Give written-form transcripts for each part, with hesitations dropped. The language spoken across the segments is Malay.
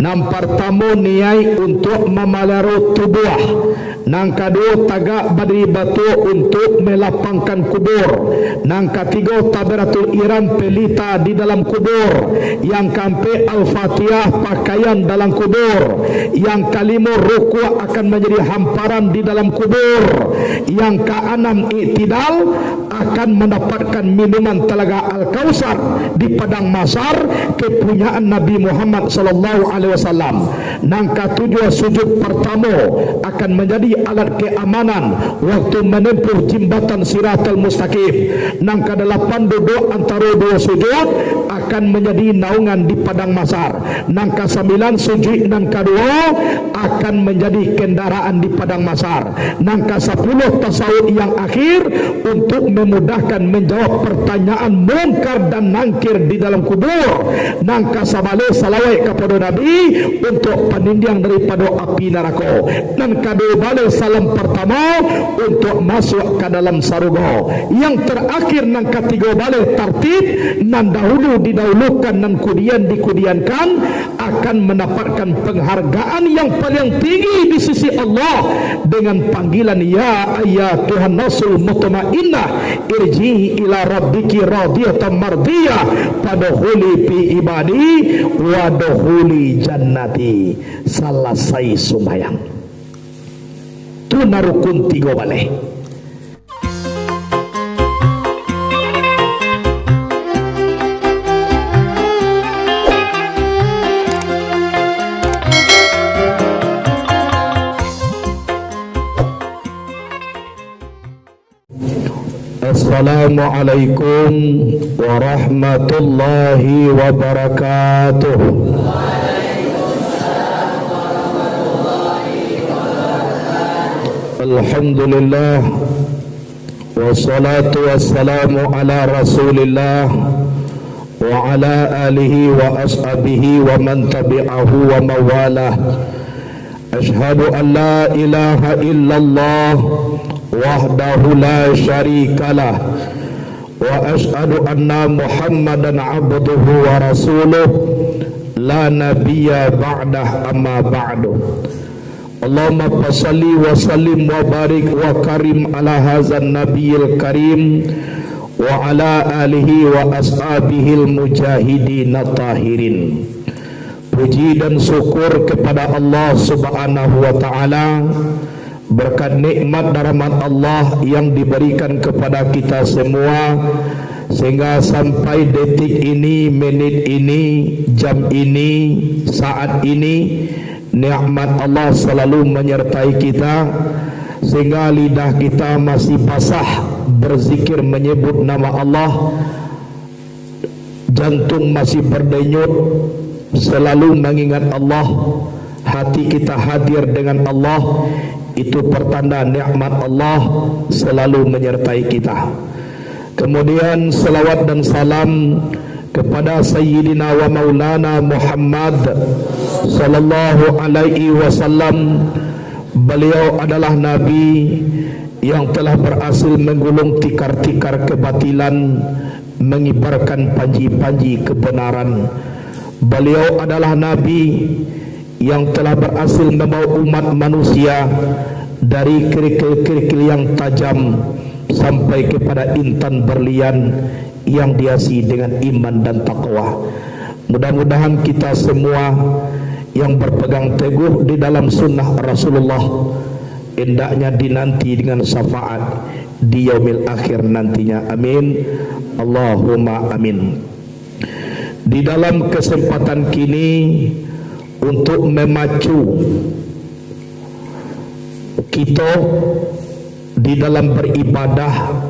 Nang pertama niai untuk memelihara tubuh. Nang kedua tagak berdiri batu untuk melapangkan kubur. Nang ketiga tabaratul iram pelita di dalam kubur. Yang keempat al-fatihah pakaian dalam kubur. Yang kelima rukuk akan menjadi hamparan di dalam kubur. Yang keenam iktidal akan mendapatkan minuman telaga Al-Kausar di padang mahsyar kepunyaan Nabi Muhammad sallallahu alaihi wasallam. Nang ketujuh sujud pertama akan menjadi alat keamanan waktu menempuh jembatan Siratal Mustaqim. Nang kedelapan duduk antara dua sujud akan menjadi naungan di padang mahsyar. Nang kesembilan sujud nang kedua akan menjadi kendaraan di padang mahsyar. Nang kesepuluh tasawuf yang akhir untuk memudahkan menjawab pertanyaan mungkar dan nangkir di dalam kubur. Nang kesabale salawat kepada Nabi untuk penindian daripada api neraka. Dan kedua balik salam pertama untuk masuk ke dalam surga. Yang terakhir nang ketiga balik tertib nan dahulu didahulukan dan kemudian dikudiankan akan mendapatkan penghargaan yang paling tinggi di sisi Allah dengan panggilan ya ayyatuhan nasul mutmainnah irji'i ila rabbiki radiyatan mardiyah fadkhuli fi ibadi wadkhuli jannati. Selesai sembahyang tuna rukun tiga balik. Assalamualaikum warahmatullahi wabarakatuh. Alhamdulillah wassalatu wassalamu ala rasulillah wa ala alihi wa ashabihi wa man tabi'ahu wa mawalah. Ashhadu an la ilaha illallah wahdahu la syarikalah wa ashhadu anna muhammadan abduhu wa rasuluh la nabiyya ba'dah amma ba'du. Allahumma salli wa sallim wa barik wa karim ala hazan nabiyil karim wa ala alihi wa ashabihil mujahidin tahirin. Puji dan syukur kepada Allah subhanahu wa ta'ala berkat nikmat dan rahmat Allah yang diberikan kepada kita semua sehingga sampai detik ini, menit ini, jam ini, saat ini nikmat Allah selalu menyertai kita sehingga lidah kita masih basah berzikir menyebut nama Allah, jantung masih berdenyut selalu mengingat Allah, hati kita hadir dengan Allah. Itu pertanda nikmat Allah selalu menyertai kita. Kemudian salawat dan salam kepada Sayyidina wa Maulana Muhammad sallallahu alaihi wasallam. Beliau adalah Nabi yang telah berhasil menggulung tikar-tikar kebatilan, mengibarkan panji-panji kebenaran. Beliau adalah Nabi yang telah berhasil membawa umat manusia dari kerikil-kerikil yang tajam sampai kepada intan berlian yang dihiasi dengan iman dan takwa. Mudah-mudahan kita semua yang berpegang teguh di dalam sunnah Rasulullah hendaknya dinanti dengan syafaat di yaumil akhir nantinya. Amin. Allahumma amin. Di dalam kesempatan kini untuk memacu kita di dalam beribadah,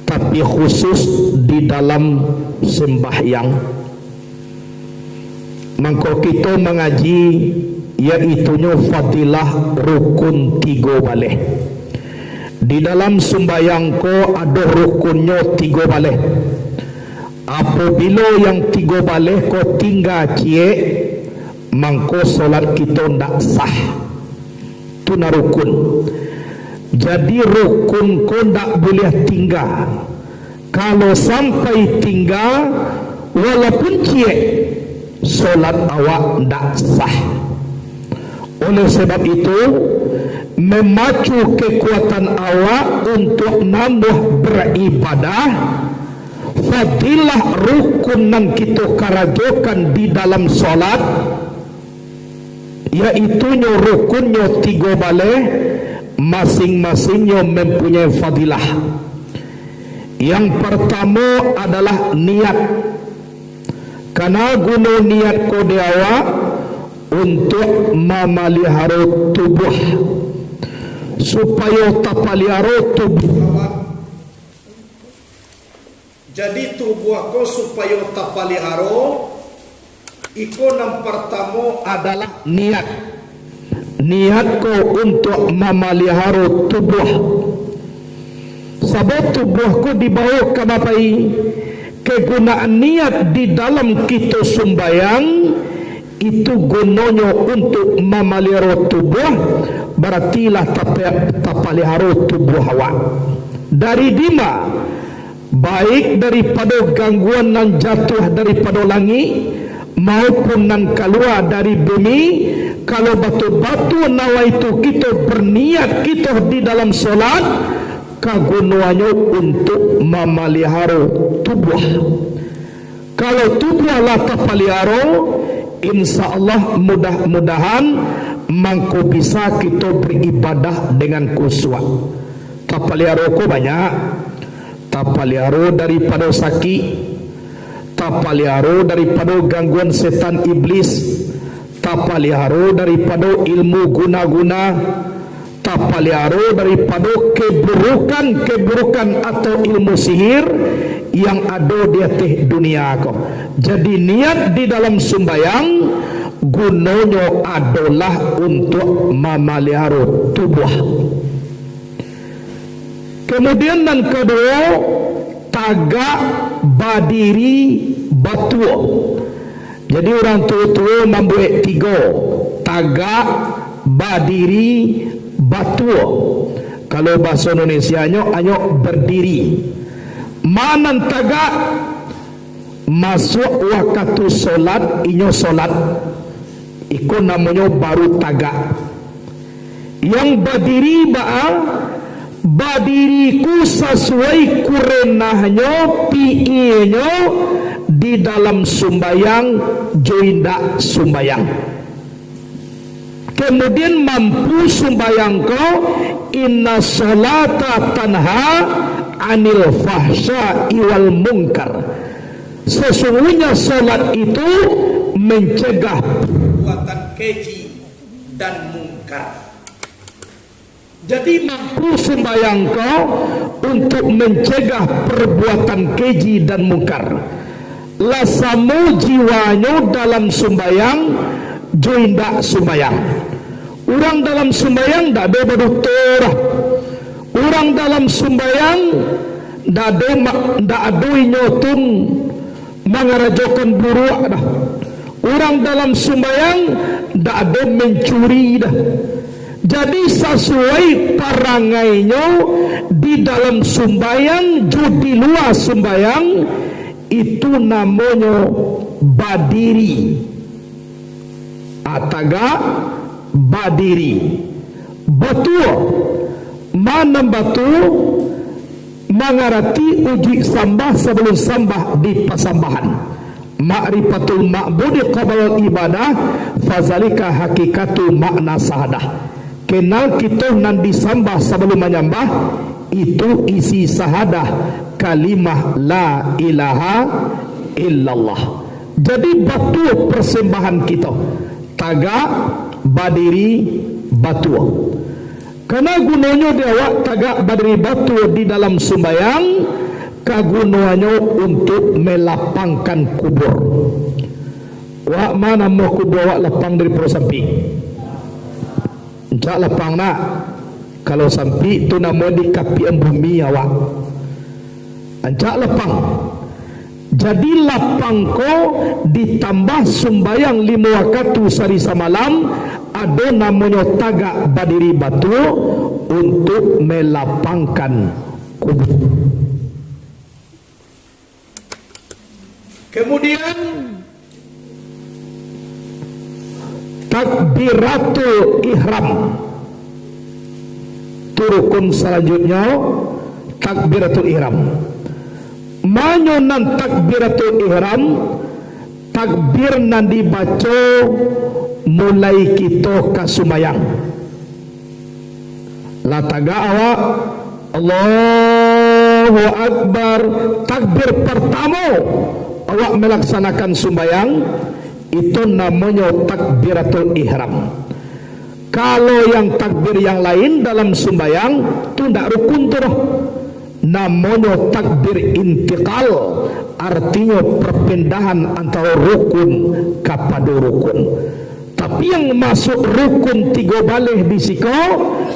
tapi khusus di dalam sembahyang, maka kita mengaji iaitunya fadilah rukun tiga balik. Di dalam sembahyang ko ada rukunnya tiga balik. Apabila yang tiga balik ko tinggal cie, mangko solat kita ndak sah. Itu na rukun. Jadi rukun ko ndak boleh tinggal. Kalau sampai tinggal walaupun cie, solat awak ndak sah. Oleh sebab itu, memacu kekuatan awak untuk nambah beribadah, fadilah rukun yang kita karajokan di dalam solat, yaitu rukunnya 3 baleh, masing-masingnya mempunyai fadilah. Yang pertama adalah niat. Karena guna niat kode awak untuk memelihara tubuh, supaya tapalihara tubuh awak. Jadi tubuh aku supaya tapalihara, iko yang pertama adalah niat. Niat ko untuk memelihara tubuh. Sebab tubuhku dibawa ke bapai kegunaan niat di dalam kita sembahyang itu gunanya untuk memelihara tubuh, berartilah tapalihara tubuh awak dari dima, baik daripada gangguan yang jatuh daripada langit maupun yang keluar dari bumi. Kalau batu-batu nawa itu kita berniat kita di dalam solat, kagunaannya untuk memelihara tubuh. Kalau tubuh lah tapalihara, insya-Allah mudah-mudahan mangko bisa kita beribadah dengan khusyuk. Tapalihara ko banyak. Tapalihara daripada sakit, tapalihara daripada gangguan setan iblis, tapalihara daripada ilmu guna-guna, tapalihara daripada keburukan atau ilmu sihir yang ada di atas dunia ko. Jadi niat di dalam sembahyang gunanya adalah untuk memelihara tubuh. Kemudian yang kedua, tagak berdiri batu. Jadi orang tua-tua membuat 3, tagak berdiri batu. Kalau bahasa Indonesianya hanya berdiri. Mana tagak masuk waktu solat, inyo solat, itu namanya baru tagak. Yang berdiri berdiriku sesuai kurenahnya pi'inya di dalam sumbayang joinda sumbayang. Kemudian mampu sumbayang kau, inna salata tanha anil fahsya wal munkar. Sesungguhnya salat itu mencegah perbuatan keji dan mungkar. Jadi mampu sembahyang kau untuk mencegah perbuatan keji dan mungkar. Lasamu jiwanya dalam sembahyang, joinda sembahyang. Orang dalam sembahyang tak ada berdoa. Orang dalam sembahyang tak ada nyotun mengarajokan buruk dah. Orang dalam sembahyang tak ada mencuri dah. Jadi sesuai parangainya di dalam sembahyang, di luar sembahyang, itu namanya badiri. Ataga badiri. Batu. Mana batu? Mengarati uji sambah sebelum sambah di pasambahan. Ma'rifatul ma'budi qabla ibadah, fazalika hakikatu makna sahadah. Kenal kita nan disambah sebelum menyembah, itu isi sahadah kalimah la ilaha illallah. Jadi batu persembahan kita, tagak berdiri batu. Karena gunanya dia awak tagak berdiri batu di dalam sembahyang, kagunanya untuk melapangkan kubur. Wak mana mau kubur wak lapang dari prosampi? Jak lapang nak. Kalau sampai tu nama di kapian bumi awak. Jak lapang. Jadi lapang ko ditambah sembahyang 5 waktu sehari semalam, ada namanya tagak berdiri batu untuk melapangkan kubur. Kemudian takbiratul ihram. Turukun selanjutnya takbiratul ihram. Manyonan takbiratul ihram, takbir nan dibaca mulai kita kasumayang. Lataga awak Allahu Akbar, takbir pertama awak melaksanakan sumbayang, itu namanya takbiratul ihram. Kalau yang takbir yang lain dalam sumbayang itu tidak rukun tu, namanya takbir intiqal, artinya perpindahan antara rukun kepada rukun. Tapi yang masuk rukun 3 balih di siko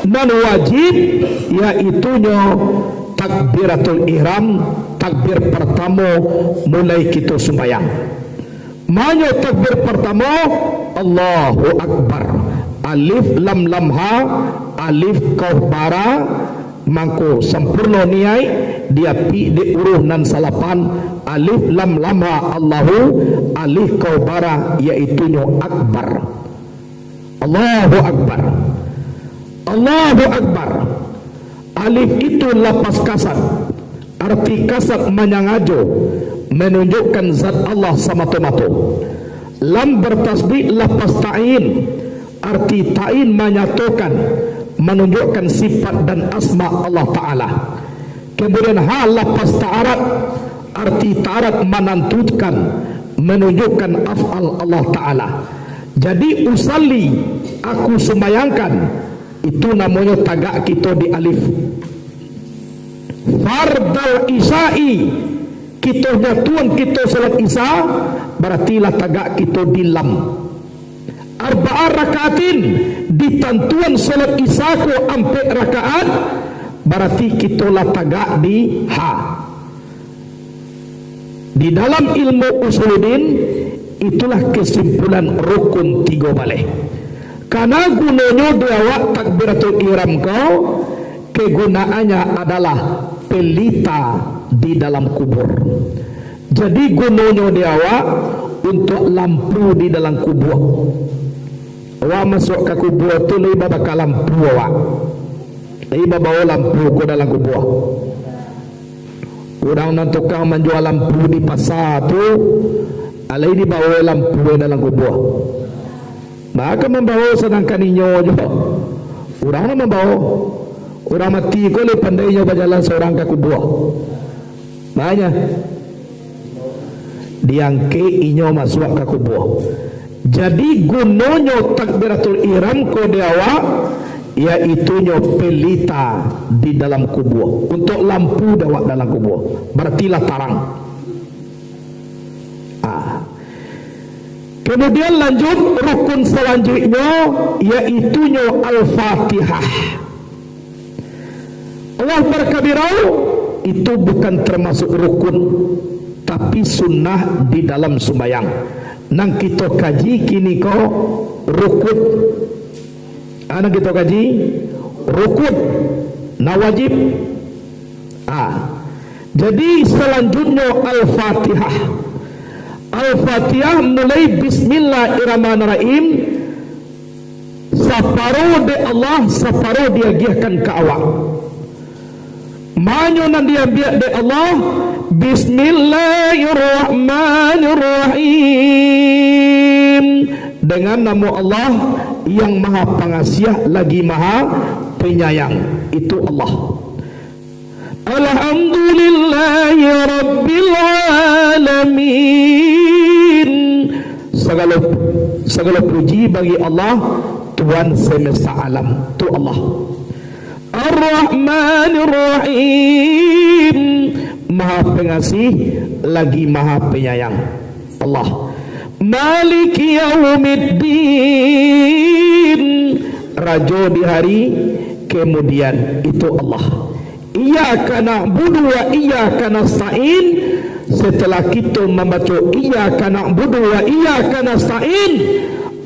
dan wajib, iaitunya takbiratul ihram, takbir pertama mulai kita sembahyang. Mana takbir pertama? Allahu Akbar. Alif lam lam ha, alif kau bara, mangko sempurna niai dia pi di uruh nan salapan, alif lam lam ha Allahu, alif kau bara iaitunya akbar. Allahu Akbar. Allahu Akbar. Alif itu lapas kasat, arti kasat manyangajo, menunjukkan zat Allah semata-mata. Lam bertasbih lapas ta'in, arti ta'in menyatakan, menunjukkan sifat dan asma Allah Ta'ala. Kemudian ha lapas ta'arat, arti ta'arat menentukan, menunjukkan af'al Allah Ta'ala. Jadi usalli, aku sembayangkan, itu namanya tagak kita di alif. Fardal isya'i, kita nyatuan kita salat isya, berartilah tagak kita di lam. Arba'ah rakaatin, ditentuan salat isya ku 4 rakaat, berarti kita lah tagak di ha. Di dalam ilmu usuluddin, itulah kesimpulan rukun 3 balih. Karena gunanya dia takbiratul ihram kau, kegunaannya adalah pelita di dalam kubur. Jadi gunanya dia untuk lampu di dalam kubur. Awak masuk ke kubur tu lebih bakal lampu awak. Lebih bawa lampu ke dalam kubur. Orang nak tukang menjual lampu di pasar tu, alai dibawa lampu dalam kubur. Maka membawa sedangkan inyo je. Orang nak membawa. Orang mati ko le pandainya berjalan seorang ke kubur. Banyak. Diangke inyo masuk ke kubur. Jadi gunanya takbiratul ihram ko dewa, iaitunya pelita di dalam kubur. Untuk lampu dewa dalam kubur. Berartilah tarang. Kemudian lanjut rukun selanjutnya, iaitunya Al-Fatihah. Allah berkabirau, itu bukan termasuk rukun, tapi sunnah di dalam sembahyang. Nang kita kaji kini ko rukun. Nang kita kaji rukun, na wajib. Jadi selanjutnya Al-Fatihah. Al-Fatihah mulai Bismillahirrahmanirrahim, separuh de Allah, separuh dia giahkan ke awak. Manyo nan dia biak de Allah, Bismillahirrahmanirrahim, dengan nama Allah yang maha pengasih lagi maha penyayang, itu Allah. Alhamdulillahi Rabbil Alamin. Segala puji bagi Allah, Tuhan semesta alam, itu Allah. Ar-Rahmanir Rahim, maha pengasih lagi maha penyayang, Allah. Maliki Yaumiddin, raja di hari kemudian, itu Allah. Iyyaka na'budu wa iyyaka nasta'in. Setelah kita membaca iyyaka na'budu wa iyyaka nasta'in,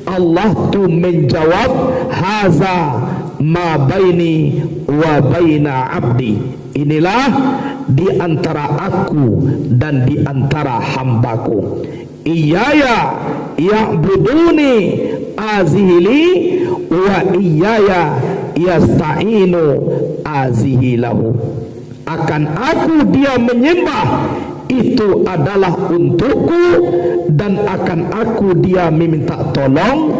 Allah tu menjawab haza ma baini wa baina abdi. Inilah di antara aku dan di antara hambaku. Iyaya ya'buduni, azihili wa iyaya yasta'inu azihilahu. Akan aku dia menyembah, itu adalah untukku, dan akan aku dia meminta tolong,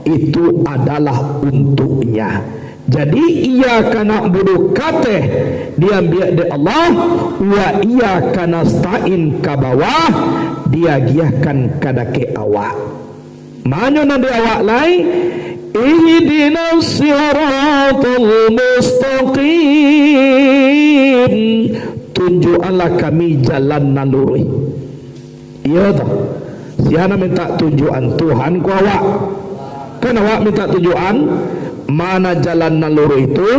itu adalah untuknya. Jadi iyyaka na'budu kateh dia biak de Allah, wa iyyaka nasta'in ka bawah dia giahkan kadake awak. Manyo nande awak lai ihdinas siratal mustaqim, tunjukkanlah kami jalan nan lurus. Iya toh. Siapa minta tunjukan Tuhan ku awak? Kan awak minta tunjukan mana jalan nan lurus itu?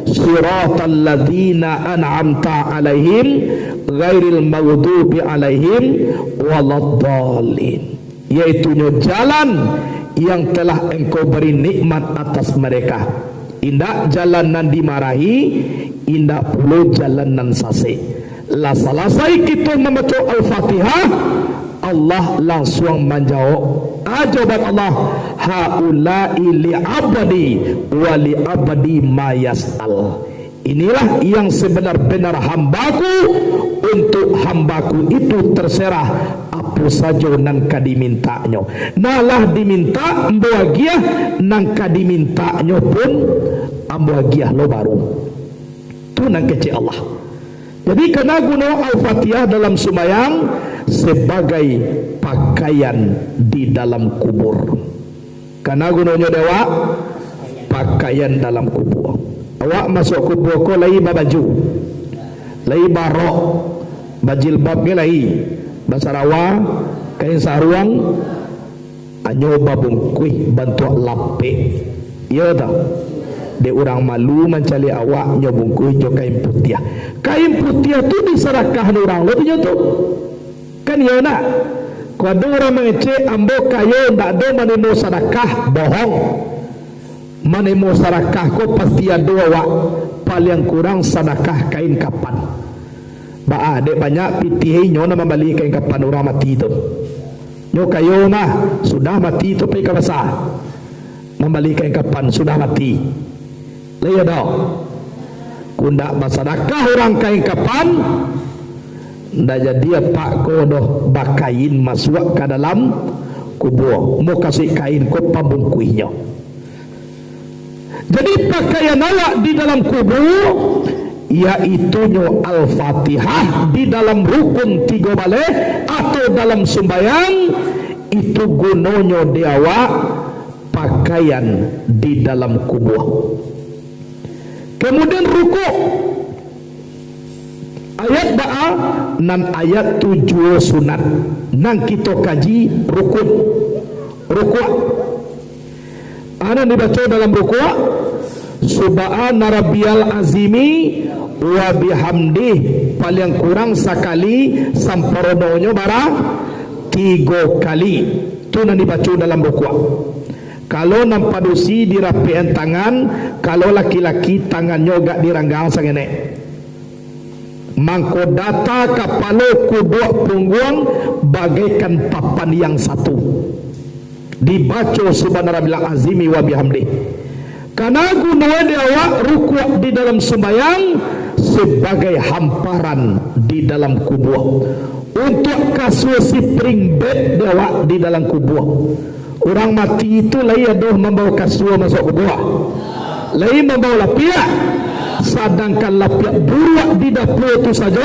Siratal ladzina an'amta alaihim ghairil maghdubi alaihim waladdallin, yaitu jalan yang telah engkau beri nikmat atas mereka. Indak jalan nan dimarahi, indak pula jalan nan sase. Lah selesai kita membaca Al-Fatihah, Allah langsung menjawab. Jawaban Allah, haula'i li'abadi wa li'abadi ma yas'al. Inilah yang sebenar-benar hambaku, untuk hambaku itu terserah apa saja nang kadimintanya. Nalah diminta ambagiah, nang kadimintanya pun ambagiah lo baru. Tu nang kecil Allah. Jadi kena guna Al-Fatihah dalam sembahyang sebagai pakaian di dalam kubur. Karena gunanya dewa pakaian dalam kubur. Awak masuk kubur ko lai baju, lai barok, bajilbab ke lai, basarawa, kain saruang, anyo babungkui bantu lape. Iya tak? De orang malu mencari awak nyobungkui jo kain putih. Kain putih tu diserahkan orang lo tu kan ya nak. Kalau orang mengecek ambo kayo ndak ada menemu sedekah, bohong. Menemu sedekah ko pasti ada awak paling kurang sedekah kain kapan. Ba ada banyak pitih nyo na membeli kain kapan orang mati tu. Nyo kayo mah sudah mati tu pergi ke pasar. Membeli kain kapan sudah mati. Laya dah. Kundak bersedekah orang kain kapan, ndak jadi pak ko doh bakain masuk ke dalam kubur. Mau kasih kain ko pambungkuinya. Jadi pakaian awak di dalam kubur yaitu nyo Al-Fatihah di dalam rukun 3 balik atau dalam sembahyang, itu gunanya dia awak pakaian di dalam kubur. Kemudian rukuk ayat ba'a nan ayat 7 sunat nang kita kaji rukun rukuk. Ana dibaca dalam rukuk subhana rabbiyal azimi wa bihamdih paling kurang sekali samparodonyo barang 3 kali. Tu nan dibaca dalam rukuk. Kalau nampadusi dirapian tangan, kalau laki-laki tangannya gak diranggang sangene. Mangko data kapalo kuduk punggung bagaikan papan yang satu. Dibaca subhanallah azimi wa bihamdi. Karena gunanya dia awak rukuk di dalam sembahyang sebagai hamparan di dalam kubur. Untuk kasih spring bed dia awak di dalam kubur. Orang mati itu lai aduh membawa kasur masuk kubur, lai membawa lapiak. Sedangkan lapiak buruak di dapur itu saja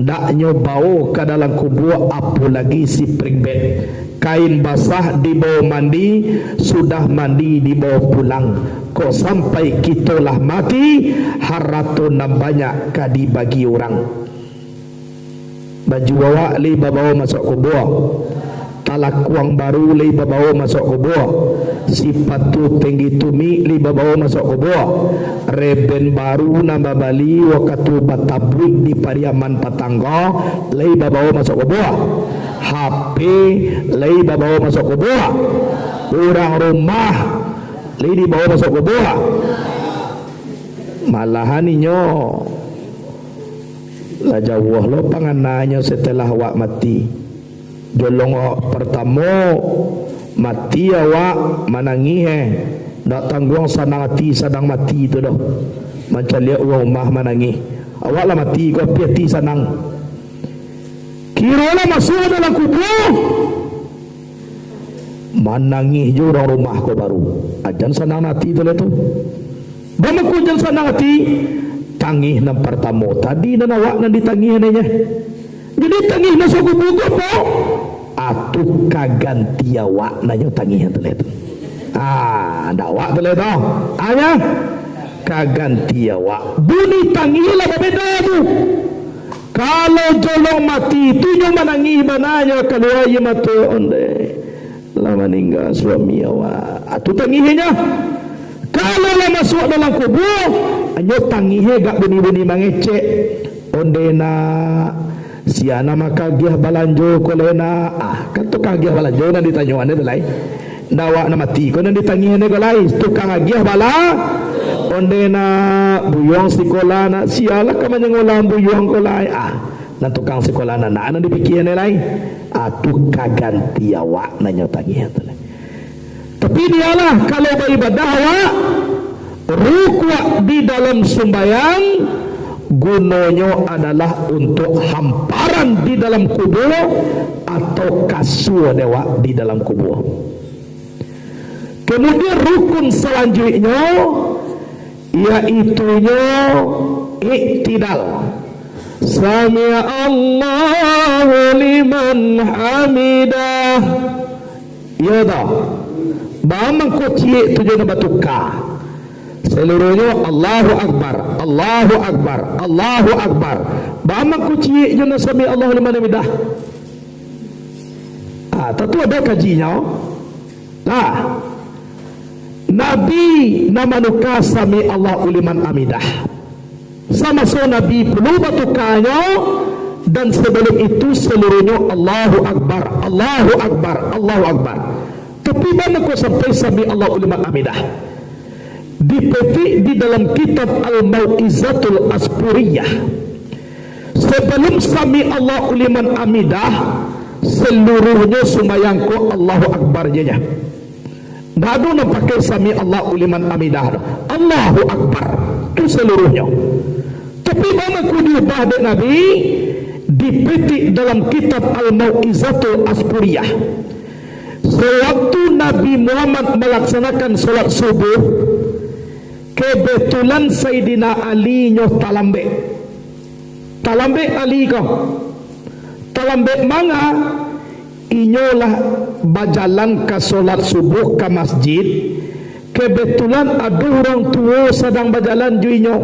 ndak nyobau ke dalam kubur, apalagi si pringbed. Kain basah dibawa mandi, sudah mandi dibawa pulang. Kok sampai kitalah mati haratun banyak kadi bagi orang. Baju awak li bawa masuk kubur, talakuang baru li bawa masuk kubur, sipatu tinggi tumi li bawa masuk kubur, reben baru nambah bali waktu batabut di pariaman patangga li bawa masuk kubur, HP li bawa masuk kubur, orang rumah li dibawa masuk kubur. Malahan inyo lah jauh lo pangananya setelah awak mati. Jolong pertama mati awak manangi nak tanggung sanang hati sadang mati tu dah. Macam lihat orang rumah manangi. Awak lah mati kau hati sanang. Kira lah masuk dalam kubur. Manangi je orang rumah kau baru. Ajan sanang hati tu lah tu. Bama ku jan sanang hati. Tangih nan pertama. Tadi nan awak nan ditangih adanya. Jadi tangih masuk kubur kau apa? Atu kaganti awak nanya tangih tu lah tu. Ada awak tu lah tu. Hanya kaganti awak. Bunyi tangih lah berbeda tu. Kalau jolong mati tu yang menangis mananya kalau ayah mati onde lah meninggal suami awak. Atu tangihnya. Kalau lah masuk dalam kubur, hanya tangihnya gak bunyi-bunyi mengecek. Onde na siana maka giah balanjo kolena. Kan tukang giah balanjo nan ditanya ane belai. Nawak na mati ko nan ditangihnya galai. Tukang giah bala onde na buyong sekolah na siala ka manyangolang buyong kolai. Nan tukang sekolah na nan dipikir ne lai. Tu kaganti awak nanya tangihnya tu. Tapi dialah kalau beribadah awak rukuk di dalam sembahyang gunanya adalah untuk hamparan di dalam kubur atau kasur dewa di dalam kubur. Kemudian rukun selanjutnya iaitunya iktidal. Sami'a Allahu liman hamidah. Ya dah. Bamang ko cie tujuh na batuka. Seluruhnya Allahu Akbar, Allahu Akbar, Allahu Akbar. Bamang ko cie je na sami Allahu liman hamidah. Tentu ada kajinya. Nabi nama nuka sami Allahu liman hamidah. Sama so Nabi perlu batukanya dan sebelum itu seluruhnya Allahu Akbar, Allahu Akbar, Allahu Akbar. Tapi mana kau sampai sami Allahu liman hamidah? Dipetik di dalam kitab Al-Mau'izatul Aspuriyah. Sebelum sami Allahu liman hamidah, seluruhnya sembahyang ko Allahu Akbar je. Nggak ada nak pakai sami Allahu liman hamidah. Allahu Akbar itu seluruhnya. Tapi mana ku diubah dengan Nabi dipetik dalam kitab Al-Mau'izatul Aspuriyah. Sewaktu Nabi Muhammad melaksanakan solat subuh, kebetulan Sayyidina Ali nyoh talambe Ali kau talambe manga inyolah bajalan ke solat subuh ke masjid. Kebetulan ada orang tua sedang berjalan ju inyo.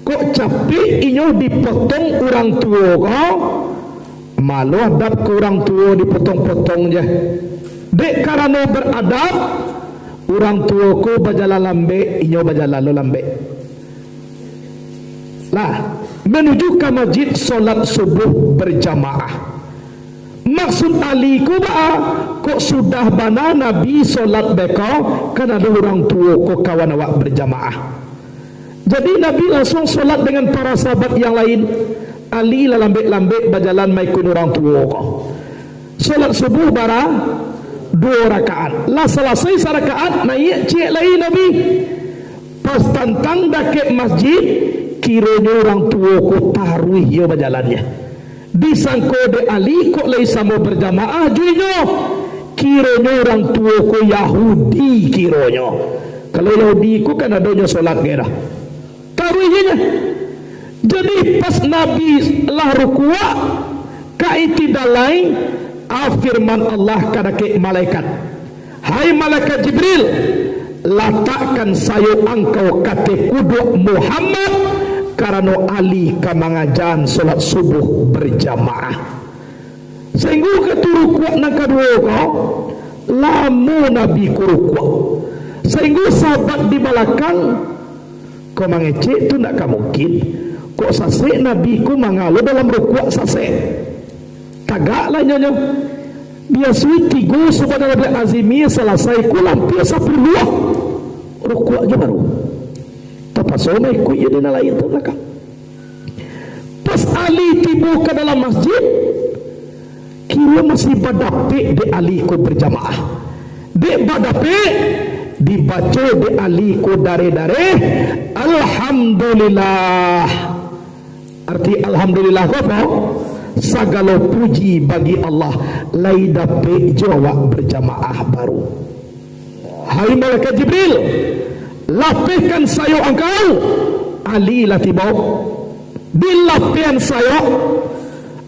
Kok capek inyo dipotong orang tua kau? Malu adab ke orang tua dipotong-potong je. Dek karena beradab, orang tua ku berjalan lambe, inyo berjalan lo lambe. Lah, menuju ke masjid solat subuh berjamaah. Maksud Ali ku kok sudah bana Nabi solat bekau kan ada orang tua ku kawan awak berjamaah. Jadi Nabi langsung solat dengan para sahabat yang lain. Ali lah lambek-lambek berjalan maikun orang tua ku. Solat subuh bara 2 rakaat. Lah selesai sarakaat naik cik lain Nabi. Pas tantang dakek masjid kiranya orang tua ku taruih yo berjalannya. Disangko de Ali kok lai sama berjamaah juinya. Kiranya orang tua ku Yahudi kiranya. Kalau Yahudi ku kan adanya solat kira. Taruihnya. Jadi pas Nabi lah rukuk kaitidalai firman Allah kadake malaikat, hai malaikat Jibril, letakkan sayo engkau kate kudu Muhammad karena Ali kamangajan solat subuh berjamaah. Sehingga keturukuk nang kedua kau lamu Nabi kurukuk. Sehingga sahabat di belakang kau mengecek tu tak mungkin. Kok sasek Nabi ku mangalo dalam rukuk sasek. Tagak lah nyonya. Biasa tiga subhanallah bil azimi selesai ku lampir 10 rukuk aja baru. Tapasona ikut jadi lain tu belakang. Pas Ali tiba ke dalam masjid, kira masih badapik di aliku berjamaah. Dek badapik dibaca di aliku dare-dare alhamdulillah. Arti alhamdulillah apa? Segala puji bagi Allah lai dapik jawab berjamaah baru. Hai malaikat Jibril, lapihkan sayur engkau. Ali latibau dilapihan sayur.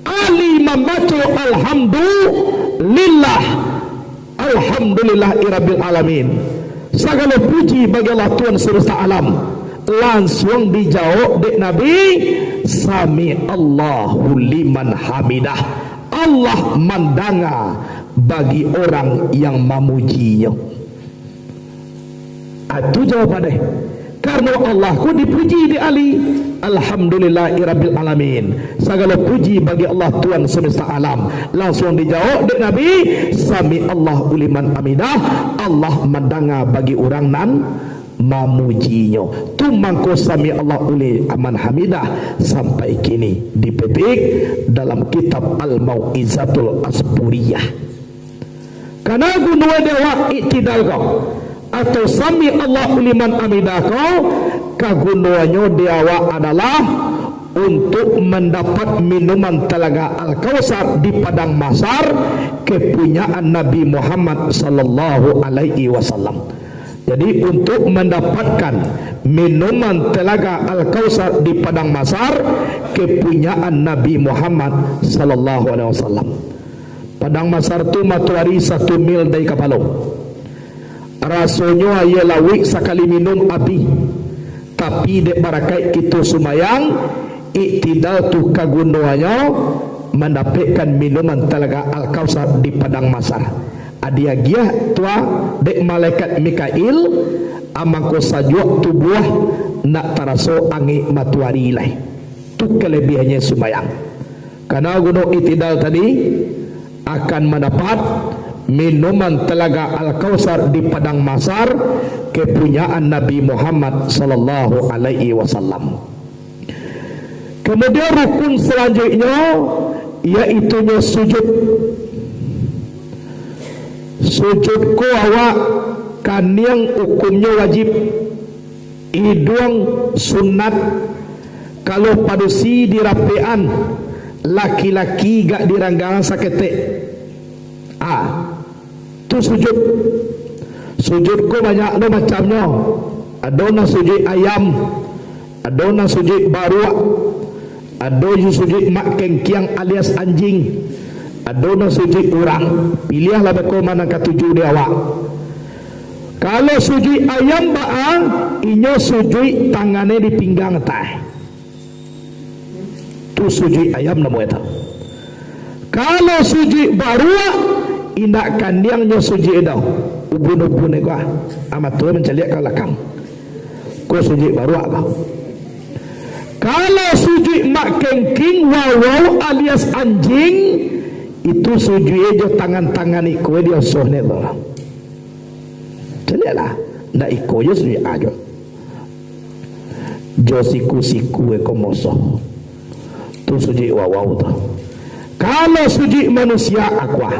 Ali membaca alhamdulillah, alhamdulillahirabbil alamin. Segala puji bagi Allah Tuhan semesta alam. Langsung dijawab dek Nabi, sami Allahu liman hamidah. Allah mandanga bagi orang yang memujinya. Itu jawabannya. Karena Allah ku dipuji di Ali. Alhamdulillahirabbil alamin. Segala puji bagi Allah Tuhan semesta alam. Langsung dijawab dek Nabi, sami Allahu liman hamidah. Allah mandanga bagi orang nan memujinya. Tu mangko sami Allah uli aman hamidah sampai kini dipetik dalam kitab Al-Mau'izatul Asburiyah. Karena gunua dewa iktidal kau atau sami Allah liman hamidah kau, kagunuannya dewa adalah untuk mendapat minuman telaga Al-Kausar di padang mahsyar kepunyaan Nabi Muhammad sallallahu alaihi wasallam. Jadi untuk mendapatkan minuman telaga Al-Kausar di padang mahsyar kepunyaan Nabi Muhammad sallallahu alaihi wasallam. Padang mahsyar tu matuari 1 mil dari Kapalo. Rasanya ia lawik sekali minum api. Tapi dek barakai kita sumayang iktidal tu kagunuannya mendapatkan minuman telaga Al-Kausar di padang mahsyar. Adia giah tua dek malaikat Mikail amangko sajuak tubuh nak taraso angi matuari lai. Tu kelebihannya sumayang. Karena gunung iktidal tadi akan mendapat minuman telaga Al-Kausar di padang mahsyar kepunyaan Nabi Muhammad sallallahu alaihi wasallam. Kemudian rukun selanjutnya iaitu sujud. Sujud ko awak kaniang hukumnya wajib, idung sunat. Kalau padusi dirapian laki-laki gak diranggangan saketek. Tu sujud. Sujud ko banyak no macamnya. Ada na sujud ayam, ada na sujud baruak, ada ju sujud mak kengkiang alias anjing, ada na sujud orang. Pilihlah beko mana ketujuh dia awak. Kalau sujud ayam baang, inyo sujud tangannya di pinggang tah. Tu sujud ayam namo eta. Kalau sujud baruak, indak kandiangnya sujud dah. Ubun-ubun ni gua amat tu menceliak ke belakang. Kau sujud baruak kau. Kalau sujud mak kengking wawau alias anjing, itu sujud je tangan-tangan ikut dia sohne tu. Celiaklah, ndak ikut je sujud aja. Jo siku-siku ekomoso. Tu sujud wawau tu. Kalau sujud manusia aqua.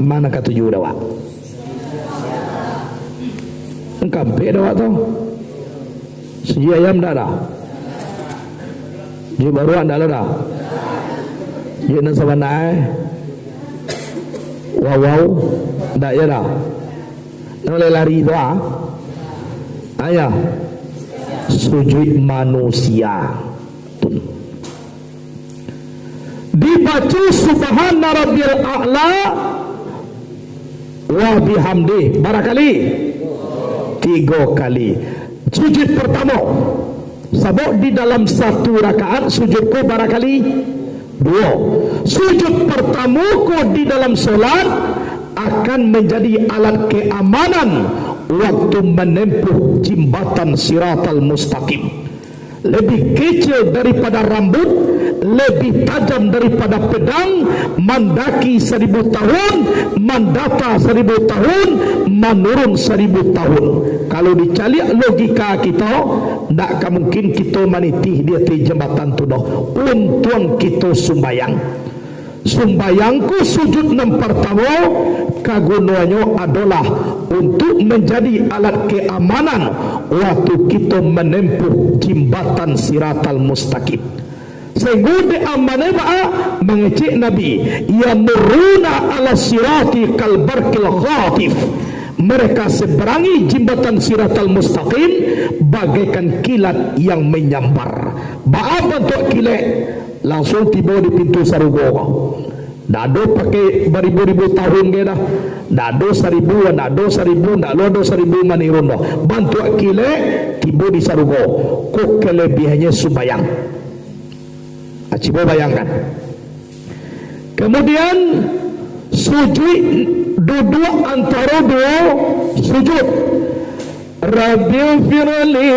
Mana ketujuh dah wak? Engkampe dah wak tu. Sujud ayam dah dah. Sujud baruan dah dah. Sujud nasa bandai. Wow, dah ya dah. Boleh lari tu ah. Ayah. Sujud manusia. Dibaca subhana rabbil a'la wa bihamdi barakali 3 kali. Sujud pertama sebab di dalam satu rakaat sujud ko barakali 2. Sujud pertama ko di dalam solat akan menjadi alat keamanan waktu menempuh jembatan siratal mustaqim. Lebih kecil daripada rambut, lebih tajam daripada pedang, mendaki 1000 tahun, mendata 1000 tahun, menurun 1000 tahun. Kalau dicaliak logika kita, ndak mungkin kita manitih dia di jembatan tu doh. Untung kita sumbayang. Sumbayangku sujud yang pertama kagunaannya adalah untuk menjadi alat keamanan waktu kita menempuh jembatan siratal mustaqim. Sehingga di amanah mengecek Nabi yamuruna ala sirati kalbarkil khatif. Mereka seberangi jembatan siratal mustaqim bagaikan kilat yang menyambar. Ba'a bentuk kilat langsung tiba di pintu sarugo. Dado pakai beribu-ribu tahun ke dah. Dado 1000, dado 1000, dado 1000 manirun dah. Bantu kile tiba di sarugo. Kok kelebihannya sumbayang. Coba bayangkan. Kemudian sujud duduk antara dua sujud. Rabbighfirli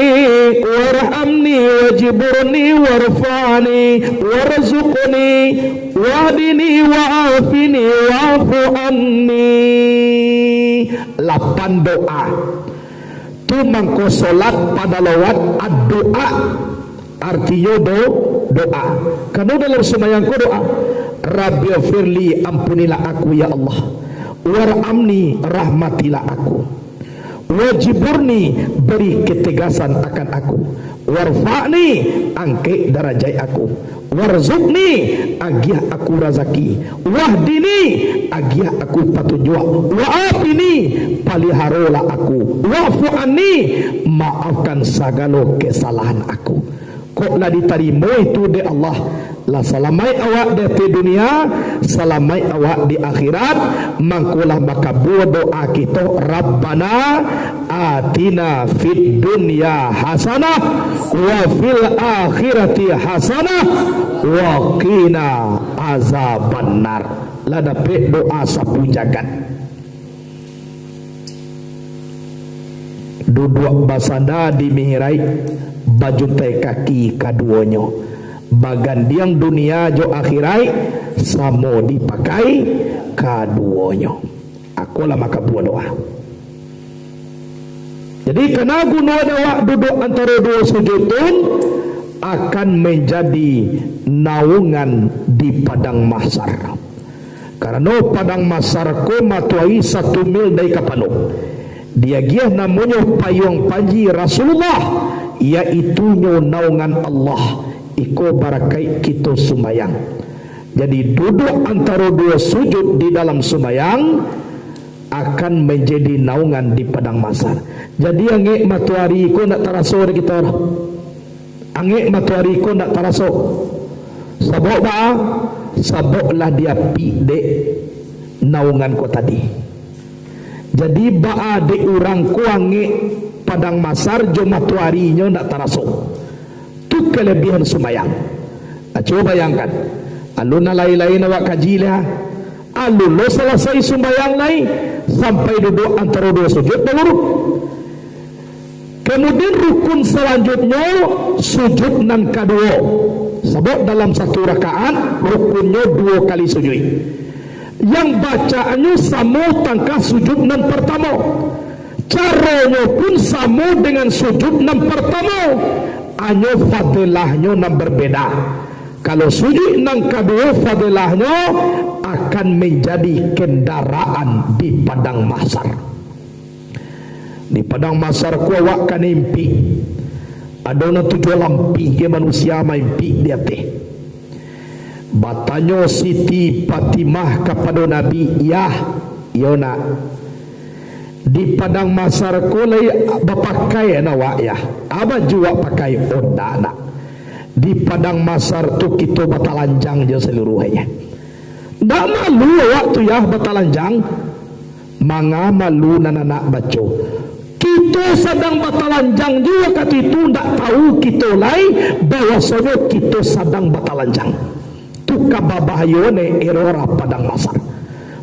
warhamni wajburni warfa'ni warzuqni wahdini wa'afini wa'fu anni. 8 doa. Tu mangko solat pada lawat ad-doa. Artinya doa. Karena dalam sembahyangku doa. Rabbighfirli, ampunilah aku ya Allah. Warhamni, rahmatilah aku. Wajiburni, beri ketegasan akan aku. Warfa'ni, angkat darajat aku. Warzuqni, agiah aku razaki. Wahdini, agiah aku petunjuk. Wa'afini, paliharolah aku. Wa'fu anni, maafkan segala kesalahan aku. Koklah diterima itu di Allah. Lah salamai awak di dunia, salamai awak di akhirat. Mangkulah maka doa kita, Rabbana atina fid dunya hasanah wa fil akhirati hasanah wa qina azabannar. Lah dapat doa sapu jagat. Duduk basanda di mihirai bajuntai kaki kaduanya. Bagandiang dunia jo akhirai samo dipakai kaduanya. Akulah maka buat doa. Jadi kena guna doa duduk antara dua sujudun akan menjadi naungan di padang mahsyar. Karena padang mahsyar ko matuai 1 mil dari kapano. Dia giah namanya payung panji Rasulullah, yaitu naungan Allah. Iko barakai kita sumbayang. Jadi duduk antara dua sujud di dalam sumbayang akan menjadi naungan di padang mahsyar. Jadi angek matuari ko nak taraso kita. Angek matuari ko nak taraso. Sabok ba? Saboklah dia pi de naungan ko tadi. Jadi ba de urang ko angek padang mahsyar jo matuari nyo nak taraso. Itu kelebihan sembahyang. Coba bayangkan, alun lain-lain awak kaji lah. Alun lo selesai sembahyang lain sampai duduk antara dua sujud baru. Kemudian rukun selanjutnya sujud nan kedua. Sebab dalam satu rakaat rukunnya 2 kali sujud. Yang bacaannya sama tangkah sujud nan pertama. Caranya pun sama dengan sujud nan pertama. Hanya fadilahnya yang berbeda. Kalau sujud yang kedua fadilahnya akan menjadi kendaraan di padang mahsyar. Di padang mahsyar ku awak kan impi. Ada na 7 lampi ke manusia mimpi dia teh. Batanya Siti Fatimah kepada Nabi, ya Yona. Di padang mahsyar ko lay bapakai nawak ya. Aba jua pakai onda nak. Di padang mahsyar tu kita batalanjang je seluruhnya. Ndak malu waktu ya batalanjang. Manga malu nananak baca. Kita sedang batalanjang juga kat itu ndak tahu kita lay bahwasanya kita sedang batalanjang. Tu kabahayone erora padang mahsyar.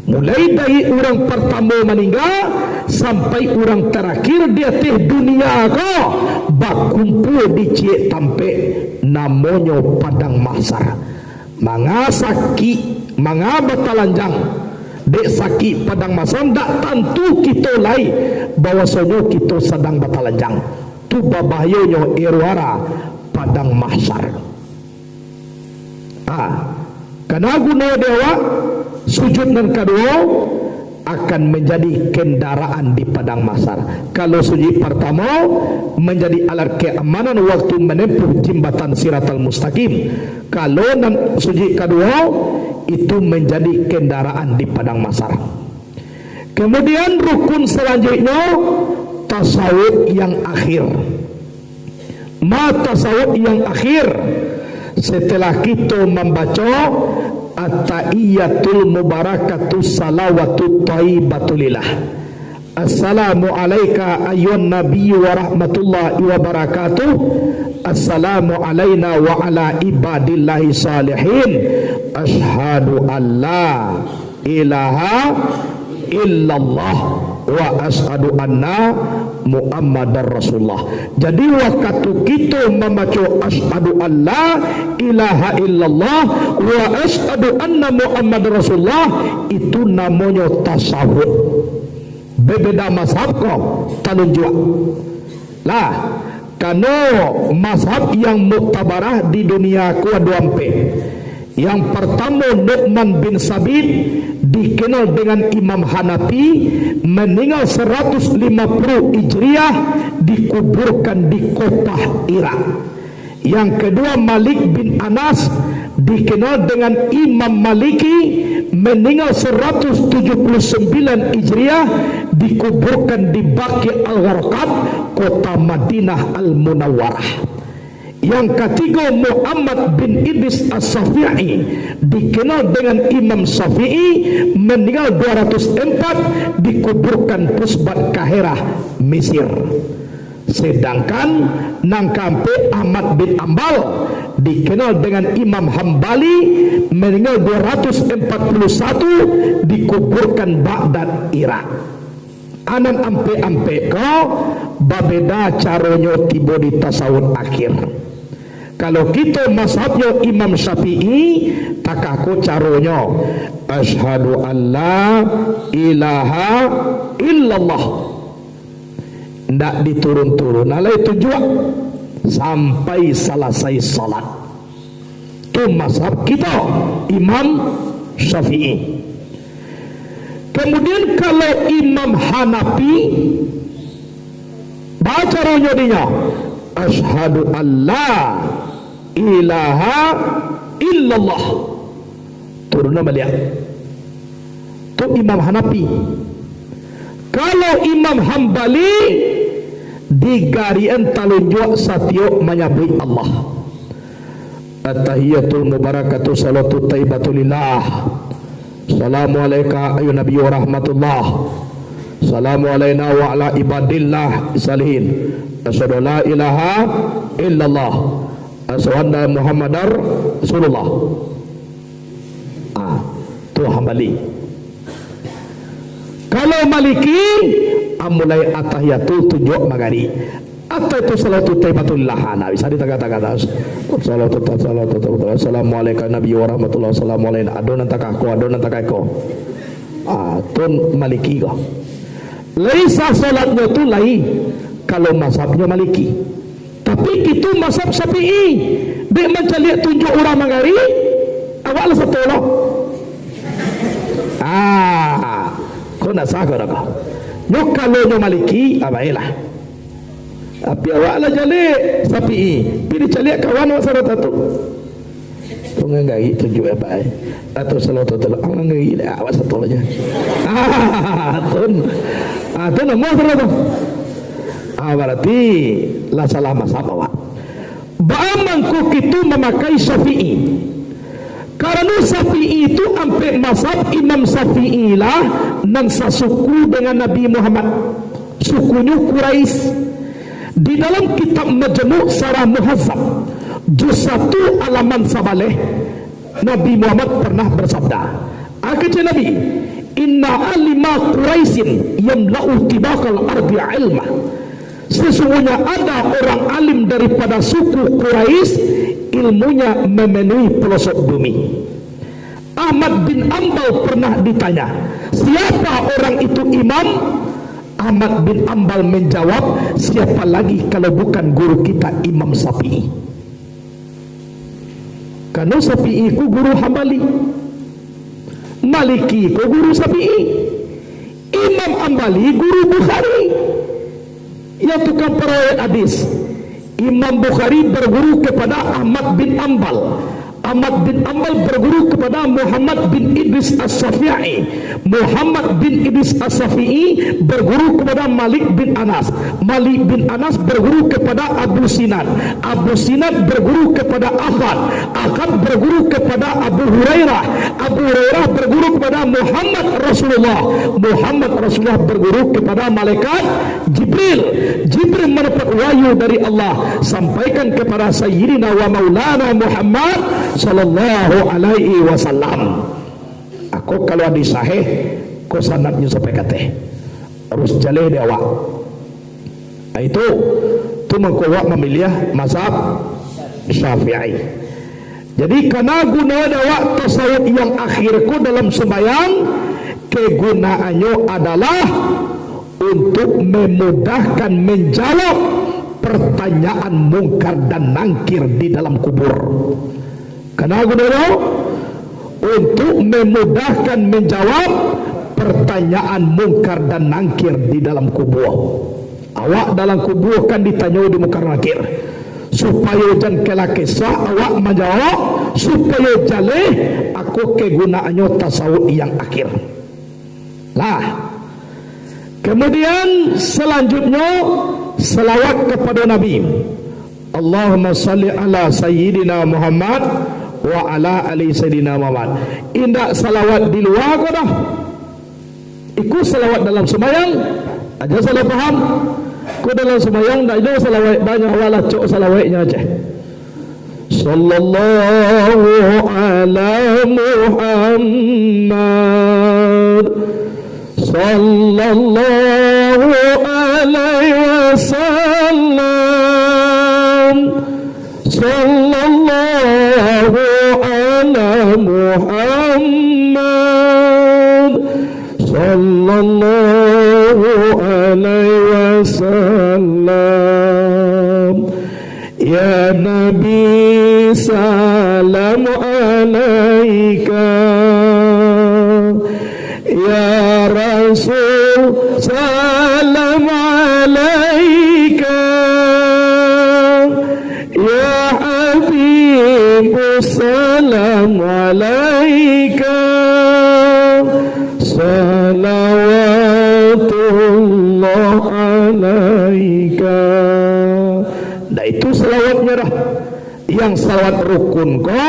Mulai dari orang pertama meninggal sampai orang terakhir di atas dunia ko bakumpul di cie tampe namanya padang mahsyar. Manga sakit, manga batalanjang dek sakit padang mahsyar ndak tentu kita lai bahwasanya kita sedang batalanjang. tu babahyonyo irwara padang mahsyar. Karena guna dewa sujud dan kedua akan menjadi kendaraan di padang mahsyar. Kalau sujud pertama menjadi alat keamanan waktu menempuh jembatan Siratal Mustaqim. Kalau sujud kedua itu menjadi kendaraan di padang mahsyar. Kemudian rukun selanjutnya tasawuf yang akhir. Tasawuf yang akhir setelah kita membaca at-tahiyyatul mubarakatuh salawatut thayyibatulillah. Assalamu alayka ayyuhan nabiyyu wa rahmatullahi wa barakatuh. Assalamu alayna wa ala ibadillahi salihin. Ashhadu an la ilaha illallah wa ashhadu anna Muhammadar Rasulullah. Jadi waktu kita membaca asyhadu an la ilaha illallah wa asyhadu anna Muhammadar Rasulullah, itu namanya tasawuf. Berbeda mazhab kau talun jua lah, karena mazhab yang muktabarah di dunia ku ada empat. Yang pertama Nu'man bin Sabit, dikenal dengan Imam Hanafi, meninggal 150 Hijriah, dikuburkan di kota Irak. Yang kedua Malik bin Anas, dikenal dengan Imam Maliki, meninggal 179 Hijriah, dikuburkan di Baqi al-Gharqad, kota Madinah al-Munawwarah. Yang ketiga Muhammad bin Idris as-Syafi'i, dikenal dengan Imam Syafi'i, meninggal 204, dikuburkan Pusbat Kahirah, Mesir. Sedangkan nangkampe Ahmad bin Ambal, dikenal dengan Imam Hambali, meninggal 241, dikuburkan Baghdad, Irak. Anan ampe-ampe kau babeda caronyo tiba di tasawuf akhir. Kalau kita mazhabnya Imam Syafi'i, tak aku caronyo asyhadu an la ilaha illallah. Ndak diturun-turun alai tujuan sampai selesai salat. Itu mazhab kita Imam Syafi'i. Kemudian kalau Imam Hanafi, baca ronyodinya asyhadu an la ilaha illallah, turun balik. Itu Imam Hanafi. Kalau Imam Hambali, digarian talunjuk satyo menyebut Allah. At-tahiyyatul mubarakatuh salatu thayyibatulillah. Assalamu alayka ayyuhan nabiyyu wa rahmatullah. Assalamu alayna wa ala ibadillah salihin. Asyhadu la ilaha illallah. Asyhadu anna Muhammadar Rasulullah. Tu Hambali. Kalau Maliki, mulai at-tahiyatul tunjuk magari. Atau itu salatu thayyibatulillah. Nah, bisa ditagak-tagak. Salatu assalamualaikum nabi wa rahmatullah. Assalamualaikum adonan takako. Tun Maliki ko. Laisa salatnya tu lain kalau mazhabnya Maliki. Tapi itu mazhab Syafi'i. Dia mencari tunjuk orang magari, awal satu loh. Kau nak sahkan aku. Nyok kalau nyok Maliki, abailah. Tapi awaklah jalik Syafi'i, pilih jalik kawan awak sarat tu. Kau ngai tunjuk apa? Atau salatu tu, orang ngai awak satu aja. Tu nama sarat tu. Berarti lah salah mazhab awak. Ba'amangku itu memakai Syafi'i. Karena Syafi'i itu sampai mazhab Imam Syafi'i lah nang sasuku dengan Nabi Muhammad, sukunya Quraisy. Di dalam kitab Majmu' Sarah Muhazzab juz 1 halaman 11, Nabi Muhammad pernah bersabda, kata Nabi, inna alima Quraisyin yamla'u tibaqal ardi ilma. Sesungguhnya ada orang alim daripada suku Quraisy, ilmunya memenuhi pelosok bumi. Ahmad bin Ambal pernah ditanya, siapa orang itu imam? Ahmad bin Ambal menjawab, siapa lagi kalau bukan guru kita Imam Syafi'i. Karena Syafi'i ku guru Hambali, Maliki ku guru Syafi'i, Imam Ambali guru Bukhari yang tukang perawi hadis. Imam Bukhari berguru kepada Ahmad bin Ambal, Ahmad bin Ambal berguru kepada Muhammad bin Idris As-Syafi'i, Muhammad bin Idris As-Syafi'i berguru kepada Malik bin Anas, Malik bin Anas berguru kepada Abu Sinan, Abu Sinan berguru kepada Ahmad, Ahmad berguru kepada Abu Hurairah, Abu Hurairah berguru kepada Muhammad Rasulullah, Muhammad Rasulullah berguru kepada malaikat Jibril, Jibril mendapat wahyu dari Allah, sampaikan kepada Sayyidina wa Maulana Muhammad sallallahu alaihi wasallam. Aku kalau di sahih ko sanadnya sampai kate harus jaleh dia awak. Itu tu mengkuat memilih mazhab Syafi'i. Jadi karena guna awak tasawuf yang akhirku dalam sembahyang, kegunaannya adalah untuk memudahkan menjawab pertanyaan mungkar dan nangkir di dalam kubur. Karena gunanya untuk memudahkan menjawab pertanyaan mungkar dan nangkir di dalam kubur. Awak dalam kubur kan ditanya di mungkar nakir, supaya jangan kelakesah awak menjawab, supaya jaleh aku kegunaannya tasawuf yang akhir. Lah, kemudian selanjutnya selawat kepada Nabi. Allahumma salli ala Sayyidina Muhammad wa ala ali Sayyidina Muhammad. Indak salawat di luar kau dah. Ikut salawat dalam sembahyang aja salah faham. Kau dalam sembahyang dah ada salawat banyak, wala cok salawatnya aja. Sallallahu ala Muhammad, sallallahu alaihi wasallam, sallallahu ala Muhammad, sallallahu alaihi wasallam. Ya Nabi salam alaika, ya Rasul salam alaika, ya Habib salam alaika, salawatullah alaika. Nah itu salawatnya dah. Yang salawat rukun ko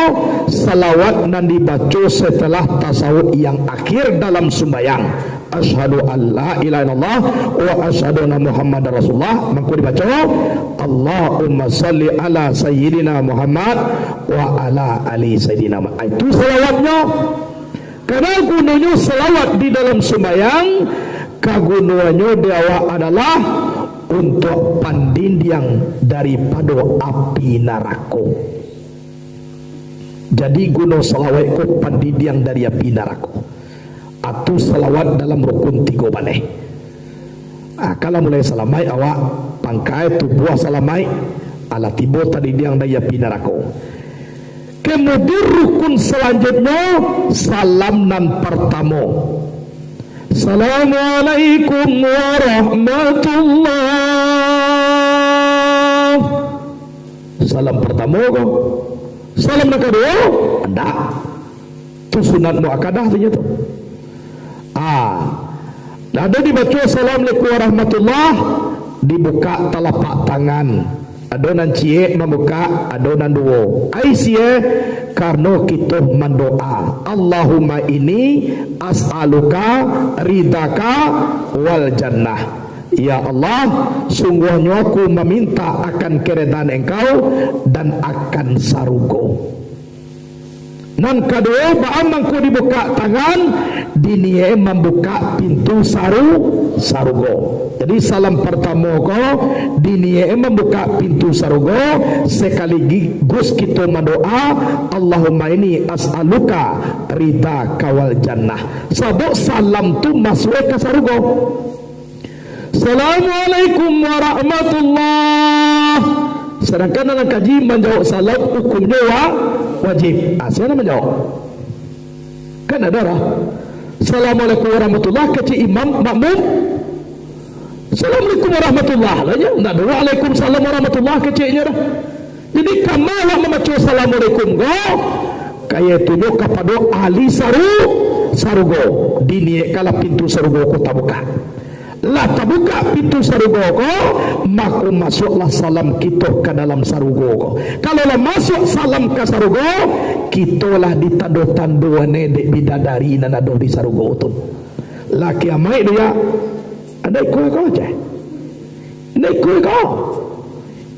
salawat nan dibaca setelah tasawuf yang akhir dalam sembahyang. Asyhadu an la ilaha illallah wa asyhadu anna Muhammadar Rasulullah. Maka dibaca Allahumma salli ala Sayyidina Muhammad wa ala ali Sayyidina Muhammad. Itu salawatnya. Karena gunanya salawat di dalam sembahyang, kagunaannya dia adalah untuk pandindang daripada api neraka. Jadi guna salawat ko pandindang dari api neraka. Atau salawat dalam rukun 3 baleh. Kalau mulai salamai awak pangkai tu buah salamai ala tibo tadi diang dari api neraka. Kemudian rukun selanjutnya salam nan pertama. Assalamualaikum warahmatullah. Salam pertama kok. Salam yang kedua anda. Itu sunat muakkadah ternyata. Ada dibaca Assalamualaikum warahmatullah, dibuka telapak tangan. Adonan cie membuka adonan dua. Aisyah karena kita mendoa Allahumma ini as'aluka ridaka wal jannah. Ya Allah, sungguhnya aku meminta akan keredaan engkau dan akan sarugo. Nan kedua baamangku dibuka tangan, dinie membuka pintu sarugo. Jadi salam pertama ko dinie membuka pintu sarugo, sekaligus kita mendoa Allahumma ini as'aluka ridha kawal jannah. Sebab salam tu masuk ke sarugo. Assalamualaikum warahmatullah. Sedangkan dalam kaji menjawab salam hukumnya wajib. Saya nak menjawab. Kan ada dah. Assalamualaikum warahmatullah kecil imam makmum. Assalamualaikum warahmatullah lah ya. Nak doa Waalaikumsalam warahmatullah kecilnya dah. Jadi kamalah membaca Assalamualaikum go. Kaya tunjuk kepada ahli sarugo. Dini kalau pintu sarugo ko tabuka. Lah terbuka pintu sarugo ko, maka masuklah salam kita ke dalam sarugo ko. Kalau lah masuk salam ke sarugo, kita lah ditando-tando nedek bidadari dan ada di sarugo tu. Laki amai dia, ada ikut kau je. Ada ikut kau.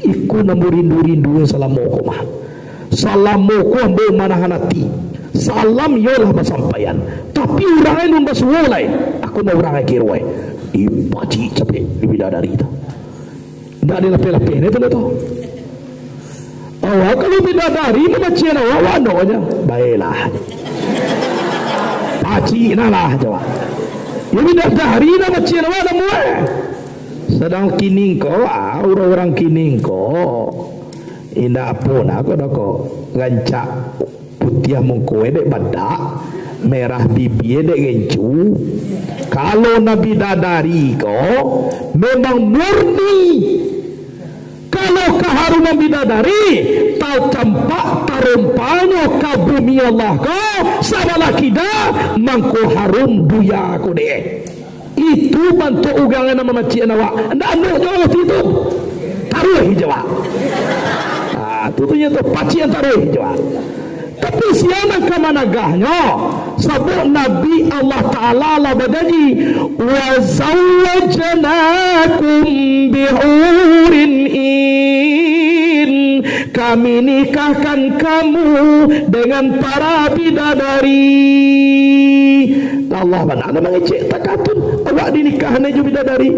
Ikut namu rindu-rindu salam ko mah. Salam ko ambil mana hanati. Salam yolah bersampaian. Tapi orang lain bersuara lain. Aku mau orang yang kirwai. Ipaci capek di bidadari itu. Tak ada lapis-lapis itu tu. Awak kalau bidadari macam awak wano aja. Baiklah. Paci nalah jawab. Ya bidadari macam awak nak buat. Sedang kini kau, orang-orang kini kau. Indah pun aku dah kau gancak putih mungko dek badak. Merah bibi dek gencu. Kalau Nabi dadari ko memang murni. Kalau keharuman bidadari tahu campak tarumpanya ke bumi Allah ko sama laki dah mangko harum duya ko dek. Itu bantu ugangan nama macam awak. Ndak anu jawab itu. Taruh jawab. Tu tu paci yang taruh jawab. Tapi siapa ke managahnya? Sebab Nabi Allah Ta'ala lah berjanji wa zawwajnakum bihurin in, kami nikahkan kamu dengan para bidadari. Allah benar ada mengecek takatun awak dinikahkan dengan bidadari.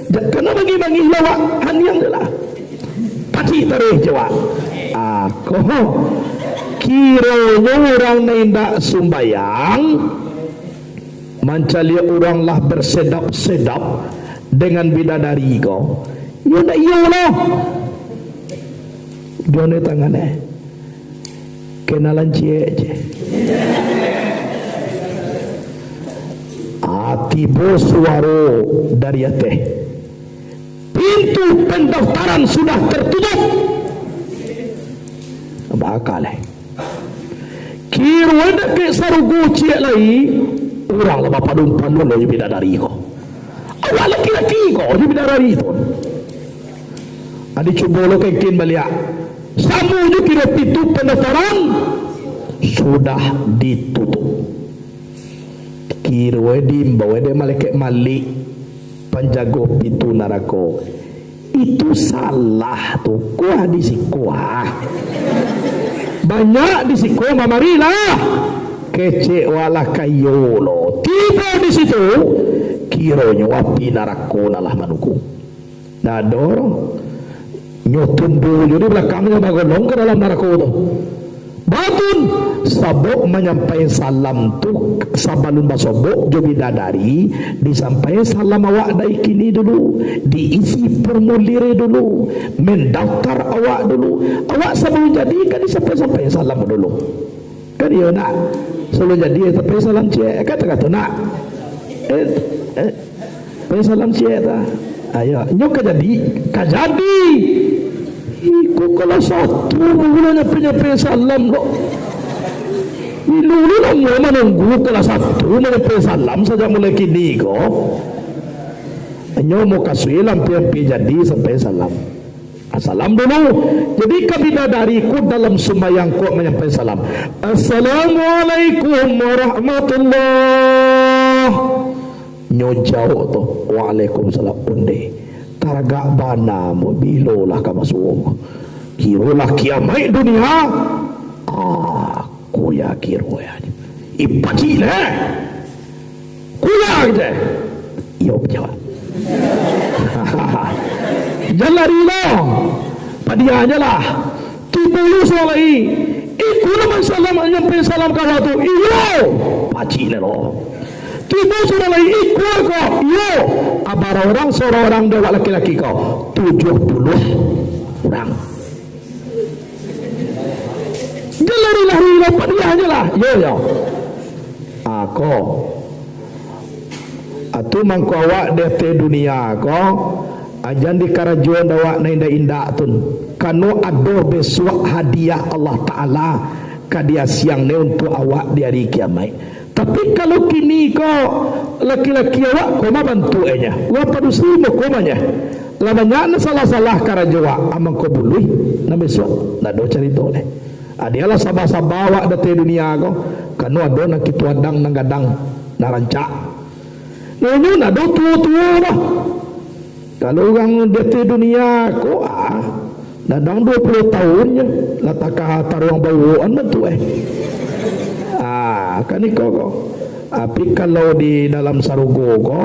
Kenapa bagi-bagi awak haniang lah pati taruh jawab. Aku kiranya orang tidak sumbayang mencari orang lah bersedap-sedap dengan bidadari kau. Ya nak iya lah. Dia ni tangannya kenalan cie je. Tiba suara dari atas. Pintu pendaftaran sudah tertutup. Bakal kira ada ke sarugo cik lagi orang lah bapa dumpan lo je bidadari ko. Awak laki-laki ko je bidadari tu. Adi cuba lo kekin balik. Samu je kira pintu pendaftaran sudah ditutup. Kira dimbawa dia malaikat malik penjaga pintu neraka. Itu salah tu. Kuah di sikuah. Banyak di sikuah mamarilah. Kecek wala kayo lo. Tiba di situ. Kiranya wapi neraka nalah manuku. Dador. Nyotumbu jadi belakangnya bagolong ke dalam neraka tu. Batun sabuk menyampaikan salam tu sabalun basobok jo bidadari disampaikan salam awak dari kini dulu, diisi formulir dulu, mendaftar awak dulu. Awak sebelum jadi kan disampaikan salam dulu. Kan dia nak sebelum jadi tapi salam cik kata nak salam cik ta. Ayo nyok kajadi iku kalau satu mulanya penyampai salam lo. Dulu lah mulai menunggu kelas satu menyampai salam saja mulai kini ko. Nyo mau kasih lampi jadi sampai salam. Salam dulu. Jadi kabidadariku dalam sembahyang ku menyampai salam. Assalamualaikum warahmatullah. Nyo jauh tu. Waalaikumsalam punde. Taragak bana mo bilolah ka masuk. Kirolah kiamai dunia. Aku ya kiro ya. Ipaci lah. Kuya kita. Iyo jawab. Jalari lah. Padianya lah. Tibulu solai. Iku naman salam nyampe salam ka satu. Iyo. Paci lah lo. Tiba sudah lagi ikut ko. Iyo. Abar seorang dewa laki-laki kau 70 orang. Lari-lari dapat dia aja lah. Yo. Aku atu mangko awak dete dunia ko ajan di karajuan dawak na indah tun kanu ado besok hadiah Allah Ta'ala kadia siang ne untuk awak di hari kiamat. Tapi kalau kini ko laki-laki awak koma bantu enya wa padusi mo komanya lamanya na salah-salah karajuwa amang ko bului na besok na do cerita oleh adialah sabah-sabah awak dete dunia ko kanu ado na kituadang nang gadang na rancak nunyo na do tuwa-tuwa lah. Kalau orang dete dunia ko dadang 20 tahunnya lataka taruang bawaan betul kan iko ko. Tapi kalau di dalam sarugo ko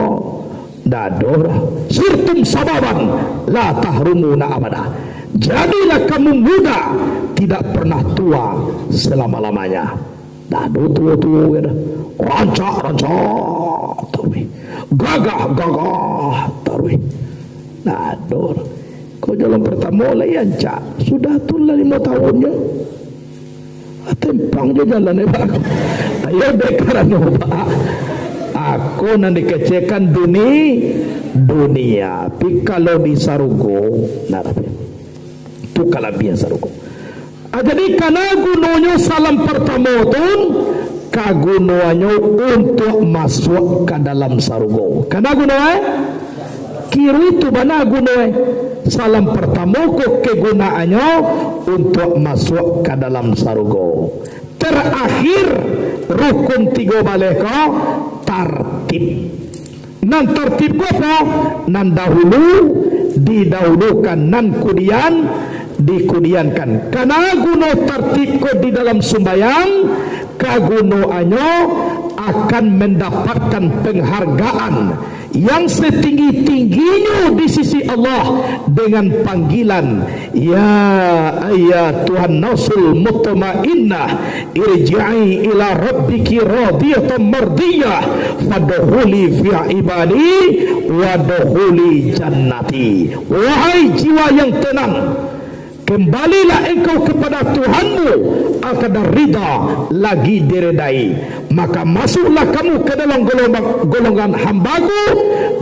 dador sirtum sababan la tahrumuna abada. Jadilah kamu muda tidak pernah tua selama-lamanya. Dado tua-tua rancak taruh gagah taruh nador kau jalan pertama lah ya cak sudah tulah 5 tahunnya tempang je jalan ayo dekaran pak aku nanti kecekan dunia tapi kalau di sarugo narapi tu kalabian sarugo jadi karena gunanya salam pertama tun kagunaannya untuk masuk ke dalam sarugo. Karena gunanya kiri itu mana gunanya salam pertama ko kegunaannya untuk masuk ke dalam sarugo. Terakhir rukun 3 balik ko tartib. Nan tartib ko apa? Nan dahulu didahulukan, nan kudian dikudiankan. Karena guna tartib ko di dalam sembahyang kagunaannya akan mendapatkan penghargaan yang setinggi-tingginya di sisi Allah dengan panggilan ya Tuhan nafsul mutmainnah irji'i ila rabbiki radiyatan mardiyah fadkhuli fi ibadi wadkhuli jannati. Wahai jiwa yang tenang, kembalilah engkau kepada Tuhanmu al-qadar ridha lagi diredai, maka masuklah kamu ke dalam golongan hambaku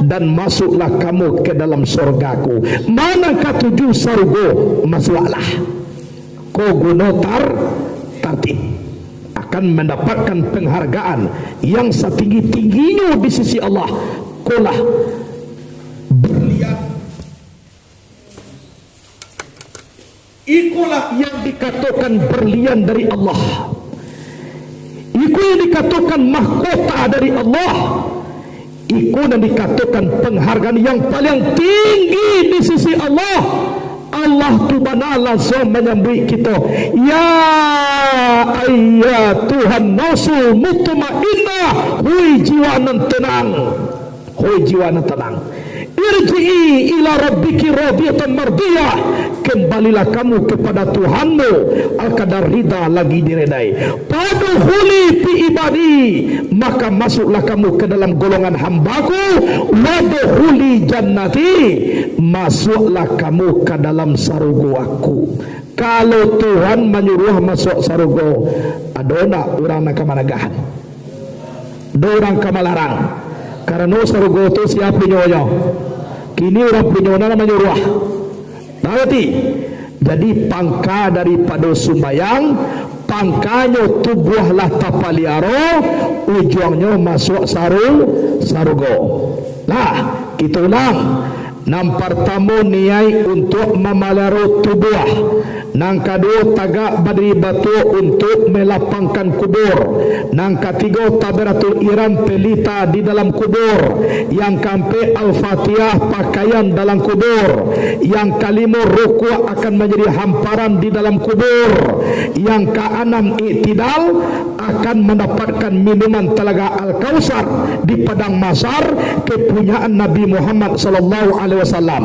dan masuklah kamu ke dalam surgaku. Manakah tujuh surga? Masuklah kau guna tartib akan mendapatkan penghargaan yang setinggi-tingginya di sisi Allah. Kaulah berlian. Ikulah yang dikatakan berlian dari Allah. Iku yang dikatakan mahkota dari Allah. Iku yang dikatakan penghargaan yang paling tinggi di sisi Allah. Allah Subhanahu menyambut kita. Ya Tuhan nafsul mutmainnah, hui jiwa nan tenang, hui jiwa nan tenang. Irji'i ila rabbiki radiyatan mardiyah, kembalilah kamu kepada Tuhanmu al-qadar ridha lagi diredai. Padkhuli fi ibadi, maka masuklah kamu ke dalam golongan hambaku. Wadkhuli jannati, masuklah kamu ke dalam sarugo aku. Kalau Tuhan menyuruh masuk sarugo, ada orang nak kamanagahan, ada orang kamalarang. Karena sarugo itu siapa nyonya? Kini orang punya nama menyuruh. Berarti jadi pangka daripada sumbayang, pangkanya tubuhlah tapaliaro, ujungnya masuk sarugo. Nah, kita ulang. Nang pertama niai untuk memelihara tubuh. Nang kedua tagak berdiri batu untuk melapangkan kubur. Nang ketiga tabaratul iram pelita di dalam kubur. Yang keempat al-fatihah pakaian dalam kubur. Yang kelima rukuk akan menjadi hamparan di dalam kubur. Yang keenam iktidal akan mendapatkan minuman telaga Al-Kausar di padang mahsyar kepunyaan Nabi Muhammad sallallahu alaihi wasallam.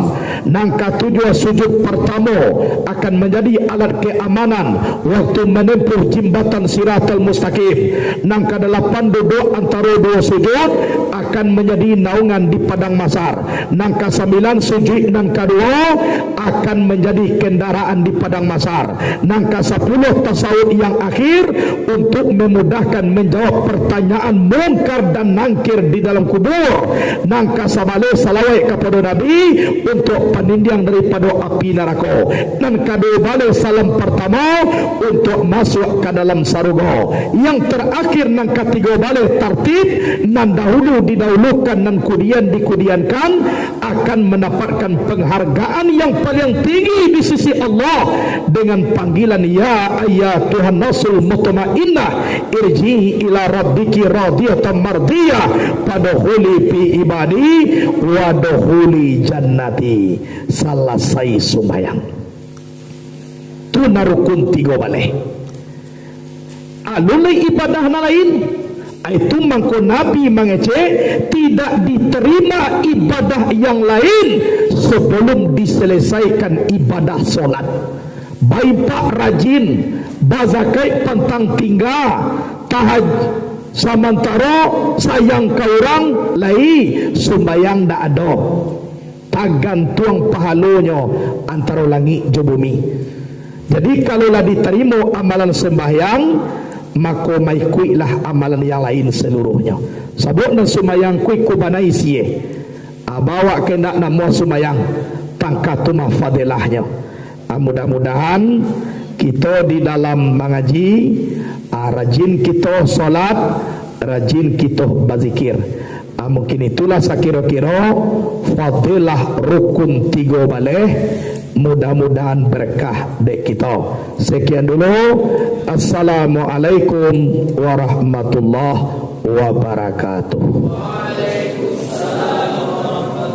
Nang katujuh sujud pertama akan menjadi alat keamanan waktu menempuh jembatan Siratal Mustaqim. Nang kedelapan duduk antara dua sujud akan menjadi naungan di padang mahsyar. Nang kesembilan sujud nang kedua akan menjadi kendaraan di padang mahsyar. Nang ke-10 tasawuf yang akhir untuk memudahkan menjawab pertanyaan mungkar dan nangkir di dalam kubur. Nang ke-11 salawat kepada Nabi untuk penindiang daripada api neraka. Dan ke-12 salam pertama untuk masuk ke dalam surga. Yang terakhir nang ke-13 tertib nan dahulu didahulukan dan kemudian dikudiankan akan mendapatkan penghargaan yang paling tinggi di sisi Allah dengan panggilan ya ayyatuhan nasul mutmainnah irji'i ila rabbiki radiyatan mardiyah fadkhuli fi ibadi wadkhuli jannati. Selesai sembahyang tu narukun 3 balik alulai ibadah lain itu mangko Nabi mengece tidak diterima ibadah yang lain sebelum diselesaikan ibadah solat. Baik pak rajin bazakai pantang tinggal tahaj samantara sayang ke orang lai sembayang dak ada tagantung pahalanya antara langit dan bumi. Jadi kalaulah diterima amalan sembahyang maka mai kuilah amalan yang lain seluruhnya. Sabut dan sembahyang kui kubanai sie bawa kena nama sembahyang tangkatuma fadilahnya. Mudah-mudahan kita di dalam mengaji rajin kita solat, rajin kita berzikir. Mungkin itulah sekira-kira fadilah rukun 3 balik. Mudah-mudahan berkah dek kita. Sekian dulu. Assalamualaikum warahmatullahi wabarakatuh.